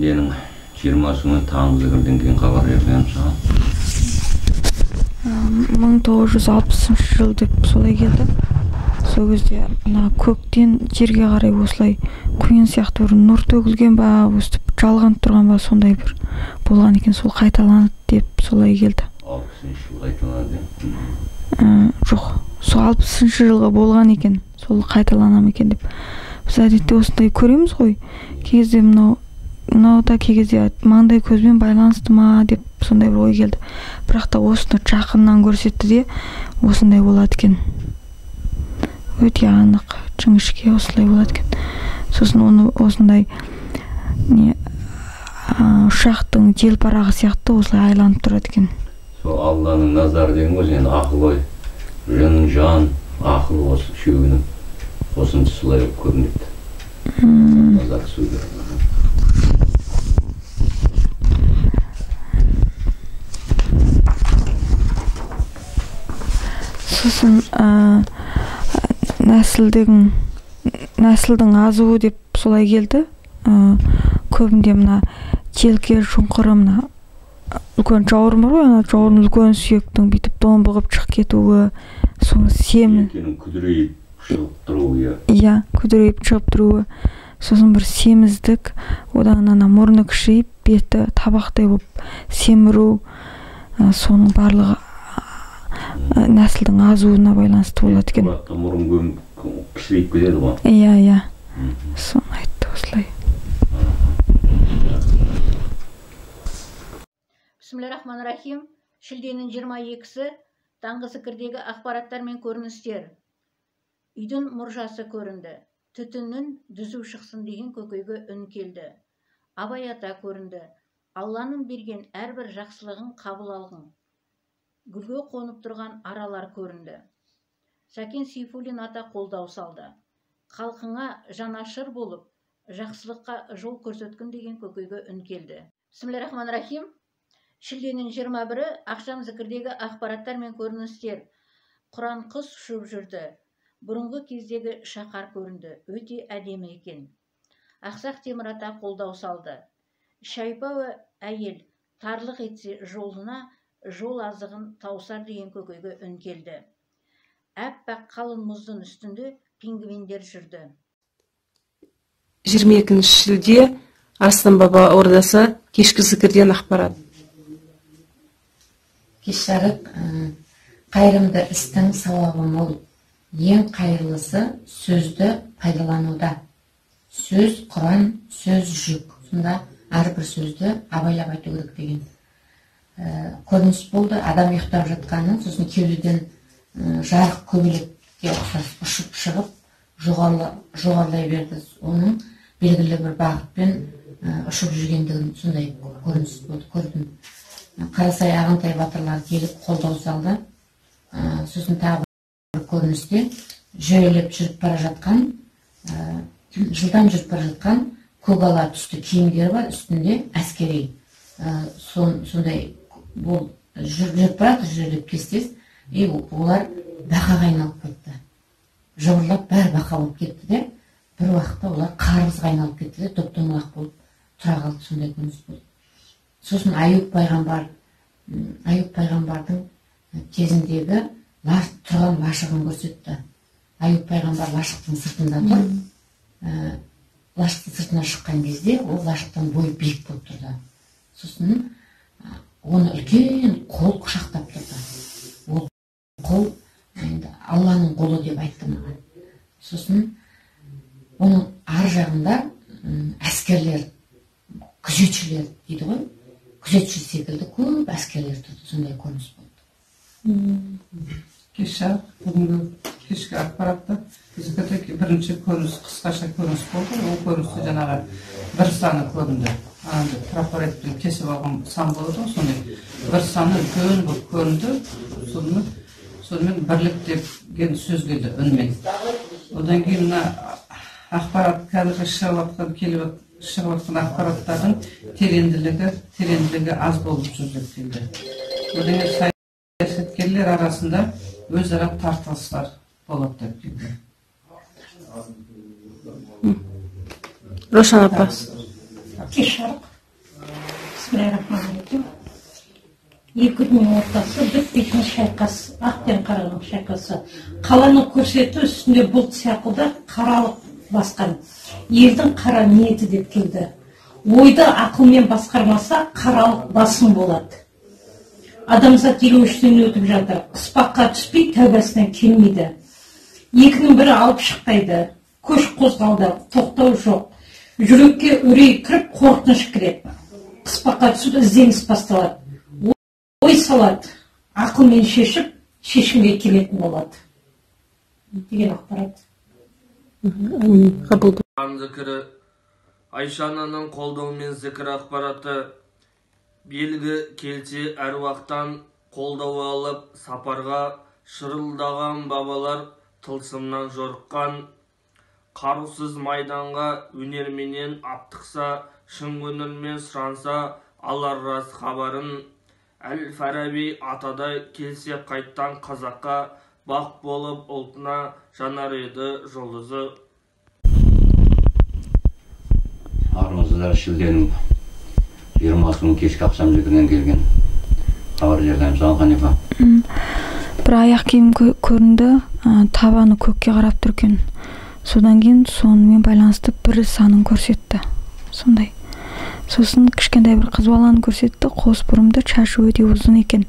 шілденің 20-сына таңғы кірден кейін хабар берген саған. 1960 жыл деп солай келді. Сол кезде мына көктен жерге қарай осылай құйын сияқты бір нұр төгілген ба, өстіп жалғанып тұрған ба, сондай бір болған екен. Сол қайталанады деп солай келді. 60 жыл қайталанады. Жоқ, сол 60 жылға болған екен, сол қайталанам екен деп. Біз әдетте осындай көреміз ғой. Кей кезде мынау да кей кезде маңдай көзбен байланысты ма деп сондай бір ой келді. Бірақ та осыны жақыннан көрсетті де осындай болады екен. Өте анық, жіңішке осылай болады екен. Сосын оны осындай ұшақтың желпарағы сияқты осылай айланып тұрады екен. Сол Алланың назары деген ғой, енді ақыл ой, жан, ақыл осы үшеуінің осынды солай көрінеді. Назар сөйлер. Сосын нәсілдің азуы деп солай келді. Көбінде мына желке шұңқыры, мына үлкен жауырын бар ғой, ана жауырын үлкен сүйектің бүйтіп домбығып шығып кетуі, соны семіз күдірейіп шығып тұруы. Иә, күдірейіп шығып тұруы. Сосын бір семіздік, одан ана мұрны кішірейіп, беті табақтай болып семіру, соның барлығы нәсілдің азуына байланысты болады екен. Мұрын кішірейіп кетеді ғой. Иә. Соны айтты осылай. Бисмиллахиррахманиррахим. Шілденің 22-сі таңғы сікірдегі ақпараттар мен көріністер. Үйдің мұржасы көрінді. Түтіннің дүзу шықсын деген көкейге үн келді. Абай ата көрінді. Алланың берген әрбір жақсылығын қабыл алғын. Гүлге қонып тұрған аралар көрінді. Сәкен Сейфуллин ата қолдау салды. Халқыңа жанашыр болып, жақсылыққа жол көрсеткін деген көкейге үн келді. Бисмиллахиррахманиррахим. Шілденің 21-і ақшам зікірдегі ақпараттар мен көріністер. Құран құс ұшып жүрді. Бұрынғы кездегі шақар көрінді. Өте әдемі екен. Ақсақ Темір ата қолдау салды. Шайпауы әйел тарлық етсе жолына, жол азығын таусар деген көкейге үн келді. Әппақ қалың мұздың үстінде пингвиндер жүрді. 22 шілде Арыстан баба ордасы кешкі зікірден ақпарат. Кеш жарық, қайырымды істің сауабы мол. Ең қайырлысы сөзді пайдалануда. Сөз Құран, сөз жүк. Сонда әрбір сөзді абайлап айту керек деген көрініс болды. Адам ұйықтап жатқанын, сосын кеудеден жарық көбелекке ұқсас ұшып шығып жоғарылай берді. Оның белгілі бір бағытпен ұшып жүргендігін сондай көрініс болды, көрдім. Қарасай Ағынтай батырлар келіп қолдау салды. Сосын тағы бір көріністе жөйлеп жүріп бара жатқан, жылдам жүріп бара жатқан көкала түсті киімдер бар, үстінде әскери. Сондай бұл жүріп барады, жөйлеп кестес, олар бақаға айналып кетті. Жыбырлап бәрі бақа болып кетті де, бір уақытта олар қарбызға айналып кетті де, доп-домалақ болып тұра қалды, сондай көрініс болды. Сосын Аюп пайғамбардың кезіндегі тұрған лашығын көрсетті. Аюп пайғамбар лашықтың сыртында тұр. Лашықтың сыртына шыққан кезде ол лашықтан бойы биік болып тұрды. Сосын оны үлкен қол құшақтап тұрды. Ол қол Алланың қолы деп айтты маған. Сосын оның ар жағында әскерлер, күзетшілер дейді ғой. Күзетші секілді көп әскерлер тұрды, сондай көрініс болды. Бүгінгі кешкі ақпаратта зікірде бірінші көрініс, қысқаша көрініс болды. Ол көріністе жаңағы бір саны көрінді. Трафаретпен кесіп алған сан болды, сондай бір саны үлкен болып көрінді. Сонымен бірлік деген сөз келді үнмен. Одан кейін ақпарат қазіргі шығып жатқан ақпараттардың тереңділігі аз болып жүріп келді. Одан кейін саясаткерлер арасында өзара тартылыстар болып деп келді. Рошан апа. Кеш жарық. екі дүнің ортасы бітпейтін шайқас, ақ пен қараның шайқасы. Қаланы көрсету үстінде бұлт сияқты қаралық басқан. Елдің қара ниеті деп келді. Ойды ақылмен басқармаса қаралық басын болады. Адамзат 53-тен өтіп жатыр. Қыспаққа түспей тәубасынан келмейді. Екінің бірі алып шықпайды. Көш қозғалды, тоқтау жоқ. Жүрекке үрей кіріп қорқыныш кіреді. Қыспаққа түсіп ізденіс басталады. Ой салады. Ақылмен шешіп, шешімге келетін болады. Деген ақпарат. Қабыл. Зікірі Айша ананың қолдауымен зікір ақпараты. Белгі келсе әруақтан қолдау алып сапарға шырылдаған бабалар тылсымнан жорыққан. Қарусыз майданға өнерменен аптықса, шын көңілмен сұранса алар рас хабарын. Әл-Фараби атадай келсе қайттан қазаққа, бақ болып ұлтына жанар еді жұлдызы. Армыздар шілденің 20 күн кешкі ақшам зікірінен келген хабар жерлаймыз. Ханифа. Бір аяқ киім көрінді, табаны көкке қарап тұр екен. Содан кейін сонымен байланысты бір санын көрсетті. Сондай. Сосын кішкентай бір қыз баланы көрсетті, қос бұрымды, шашы өте ұзын екен.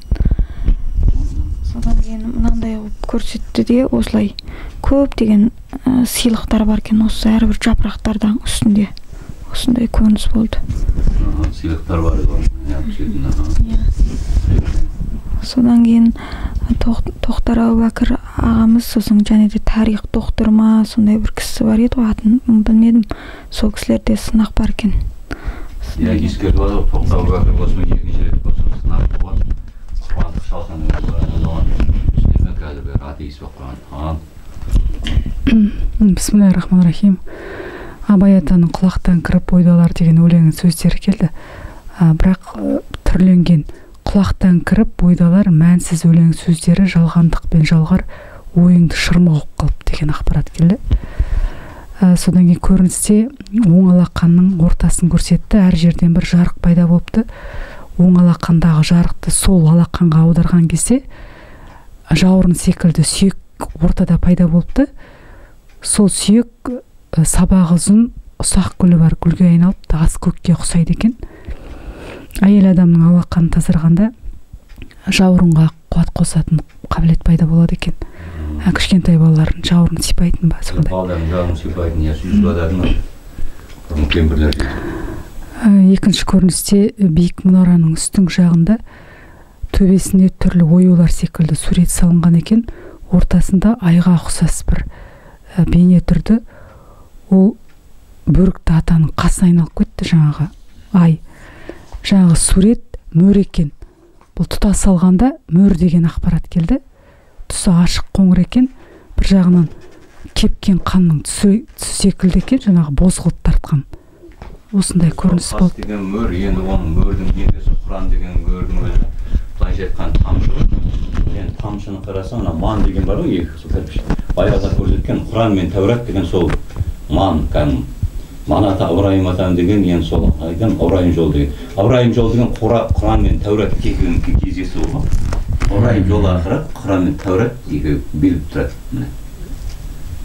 Содан кейін мынандай көрсетті де осылай көптеген сыйлықтар бар екен, осы әрбір жапырақтардан үстінде. Осындай көрініс болды. Сыйлықтар бар еді. Содан кейін Тоқтар Әубәкір ағамыз, сосын және де тарих доктор ма, сондай бір кісі бар еді, атын білмедім. Сол кісілерде сынақ бар екен. Ескертіп алды, Тоқтар Әубәкір осымен екінші рет болсын сынақ болады. Қуандық Шалқан үстіне қазір бір атеист болып қойған. Бисмиллахир-рахманир-рахим. Абай атаның құлақтан кіріп ойдалар деген өлеңнің сөздері келді. Бірақ түрленген құлақтан кіріп ойдалар мәнсіз өлең сөздері жалғандық пен жалғар ойыңды шырмауық қылып деген ақпарат келді. Содан кейін көріністе оң алақанның ортасын көрсетті. Әр жерден бір жарық пайда болыпты. Оң алақандағы жарықты сол алақанға аударған кезде жауырын секілді сүйек ортада пайда болыпты. Сол сүйек сабағы ұзын, ұсақ гүлі бар гүлге айналып ас көкке ұқсайды екен. Әйел адамның алақанын тазарғанда жауырынға қуат қосатын қабілет пайда болады екен. Кішкентай балалардың жауырын сипайтын ба сондай. Балалардың жауырын сипайтын, я сүйіз бадардың кемпірлер. Екінші көріністе биік мұнараның үстіңгі жағында төбесіне түрлі оюлар секілді сурет салынған екен. Ортасында айға ұқсас бір бейне тұрды. Ол бөрікті атаның қасына айналып кетті жаңағы ай. Жаңағы сурет мөр екен. Бұл тұтас алғанда мөр деген ақпарат келді. Түсі ашық қоңыр екен. Бір жағынан кепкен қанның түсі секілді екен, жаңағы бозғылт тартқан. Осындай көрініс болды. Деген мөр, енді оның мөрдің ендесі Құран деген мөрдің өзі. Былайша айтқан тамшы. Енді тамшыны қарасаң, ман деген бар ғой, екі. Баяғыда көрсеткен Құран мен Тәурат деген сол ман, кәдімгі. Манаты Ыбырайым атам деген енді сол айтам Ыбырайым жол деген. Ыбырайым жол деген Құран мен Тәурат екеуінің кездесуі ғой. Ыбырайым жол ақырат, Құран мен Тәурат екеуі беліп тұрады.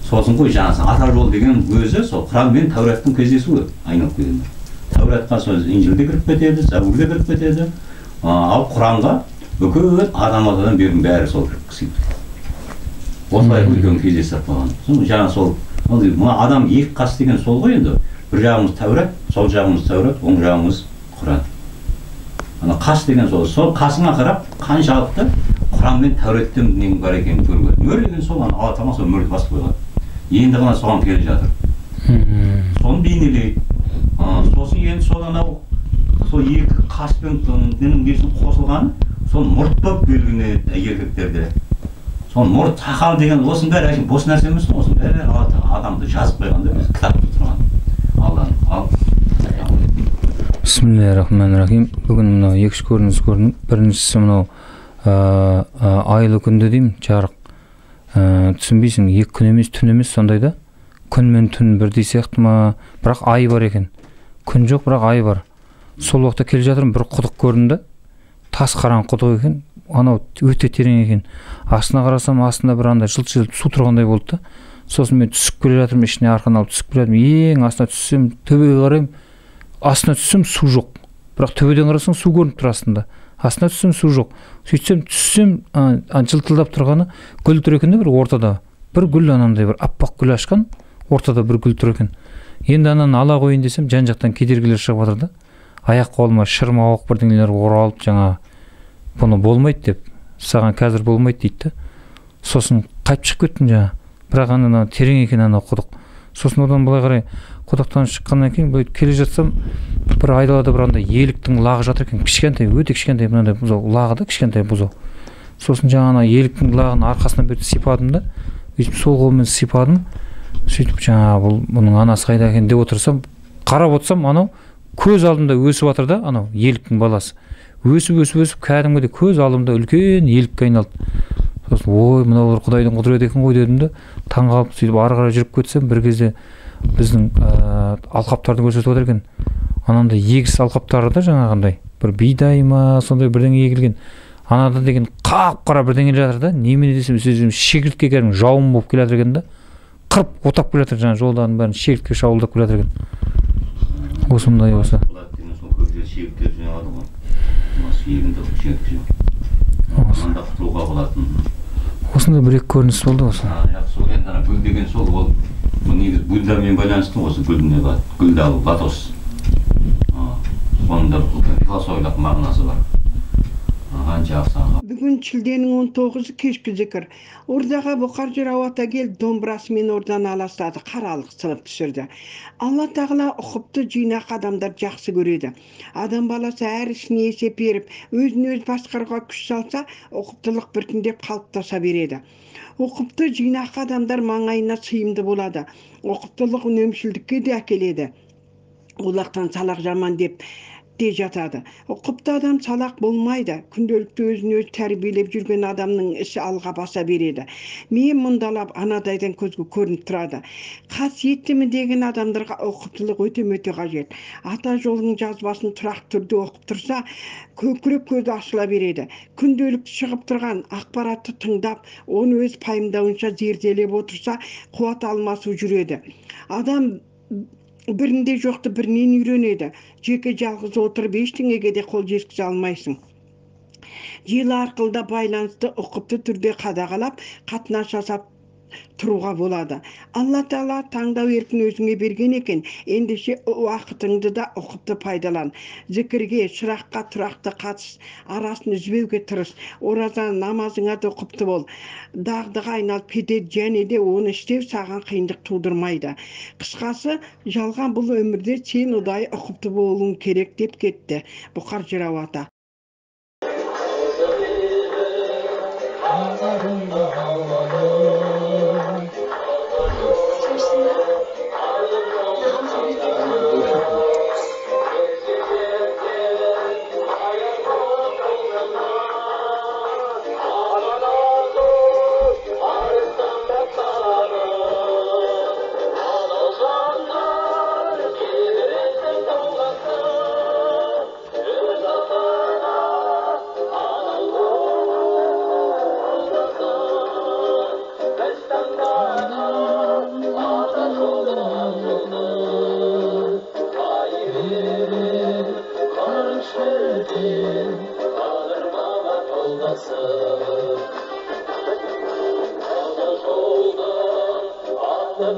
Сосын ғой жаңасы ата жол деген өзі сол Құран мен Тәураттың кездесуі айналып келгенде. Тәуратқа сөз Инжилде кіріп кетеді, Забурда кіріп кетеді. Ал Құранға бүкіл адам атадан бердің бәрі сол кіріп кісейді. Осылай үлкен кездесіп қалған. Жаңа сол адам екі қас деген сол ғой енді. Бір жағымыз Тәурат, сол жағымыз Тәурат, оң жағымыз Құран. Қас деген сол. Сол қасыңа қарап қаншалықты Құран мен Тәураттың нең бар екенін көруге. Мөр деген сол Алла Тағала сол мөрді басып қойған. Енді ғана соған келе жатыр. Соны бейнелейді. Сосын енді сол анау сол екі қаспен несін қосылғаны сол мұрт болып белгіленеді еркектерде. Сол мұрт сақал деген осының бәрі бос нәрсе емес, осының бәрі адамды жазып қойғанда біз кітапты тұрған. Алланың Бисмиллахир-рахманир-рахим. Бүгін мынау екі көрініс көрдім. Біріншісі мынау айлы күнді деймін, жарық. Түсінбейсің, екі күн емес, түн емес сондай да. Күн мен түн бірдей сияқты ма? Бірақ ай бар екен. Күн жоқ, бірақ ай бар. Сол уақытта келе жатырмын, бір құдық көрінді. тас қараңғы құдық екен, анау өте терең екен. Астына қарасам, астында бір андай жылт-жылт су тұрғандай болды да. Сосын мен түсіп келе жатырмын, ішіне арқан алып түсіп келе жатырмын. Ең астына түссем, төбеге қараймын, астына түссем су жоқ. Бірақ төбеден қарасаң су көрініп тұр астында. Астына түссем су жоқ. Сөйтсем түссем, жылтылдап тұрғаны гүл тұр екен де, бір ортада. Бір гүл анандай бір аппақ гүл ашқан, ортада бір гүл тұр екен. Енді ананы ала қойын десем, жан-жақтан кедергілер шығып жатыр да. Аяқ қолыма шырмауық бірдеңелер оралып, жаңа бұны болмайды деп, саған қазір болмайды дейді. Сосын қайтып шығып кеттім жаңа. Бірақ ана терең екен ана құдық. Сосын одан былай қарай құдықтан шыққаннан кейін былай келе жатсам, бір айдалада бір андай еліктің лағы жатыр екен, кішкентай, өте кішкентай мынандай бұзау лағы да, кішкентай бұзау. Сосын жаңа ана еліктің лағын арқасынан бері сипадым да, өйтіп сол қолмен сипадым. Сөйтіп жаңа бұның анасы қайда екен деп отырсам, қарап отырсам, анау көз алдымда өсіп жатыр да, анау еліктің баласы. Өсіп кәдімгідей көз алдымда үлкен елікке айналды. Сосын ой, мыналар Құдайдың құдіреті екен ғой дедім де, таңғалып сөйтіп ары қарай жүріп кетсем, бір кезде біздің алқаптарды көрсетіп отыр екен. Анандай егіс алқаптары да жаңағындай, бір бидай ма, сондай бірдеңе егілген. Анада деген қап-қара бірдеңе жатыр да, немене десем, шегіртке кәдімгі жауын болып келе жатыр екен да. Қырып отап келе жатыр, жаңа жолдардың бәрін шегіртке шауылдап келе жатыр екен. Осындай осы. Осындай бір-екі көрініс болды осы. Сол енді гүл деген сол, ол негізі гүлдермен байланысты осы гүлді алу, латос. Оның да философиялық мағынасы бар. Бүгін шілденің 19-ы кешкі зікір. Ордаға Бұқар Жырау ата келіп, домбырасымен ордан аластады, қаралық сынып түсірді. Алла тағала ұқыпты жинақ адамдар жақсы көреді. Адам баласы әр ішіне есеп беріп, өзін-өз басқаруға күш салса, ұқыптылық біртіндеп қалыптаса береді. Ұқыпты жинақ адамдар маңайына сыйымды болады. Ұқыптылық үнемшілдікке де әкеледі. Олақтан салақ жаман деп де жатады. Ұқыпты адам салақ болмайды. Күнделікті өзін-өз тәрбиелеп жүрген адамның ісі алға баса береді. Мен мұндалап анадайдан көзге көрініп тұрады. Қасиеттімі деген адамдарға ұқыптылық өте қажет. Ата жолының жазбасын тұрақты түрде оқып тұрса, көкірек көзі ашыла береді. Күнделікті шығып тұрған ақпаратты тыңдап, оны өз пайымдауынша зерделеп отырса, қуат алмасу жүреді. Адам бірінде жоқты бірінен үйренеді. Жеке жалғыз отырып ештеңеге де қол жеткізе алмайсың. Желі арқылы да байланысты ұқыпты түрде қадағалап, қатынас жасап тұруға болады. Алла Тағала таңдау еркін өзіңе берген екен. Ендеше уақытыңды да ұқыпты пайдалан. Зікірге, шыраққа тұрақты қатыс, арасын үзбеуге тырыс. Ораза намазыңа да ұқыпты бол. Дағдыға айналып кетеді, және де оны істеу саған қиындық тудырмайды. Қысқасы, жалған бұл өмірде сен ұдайы ұқыпты болуың керек деп кетті Бұқар Жырау ата.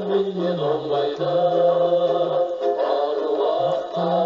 Bilgen olmayda, arı vakta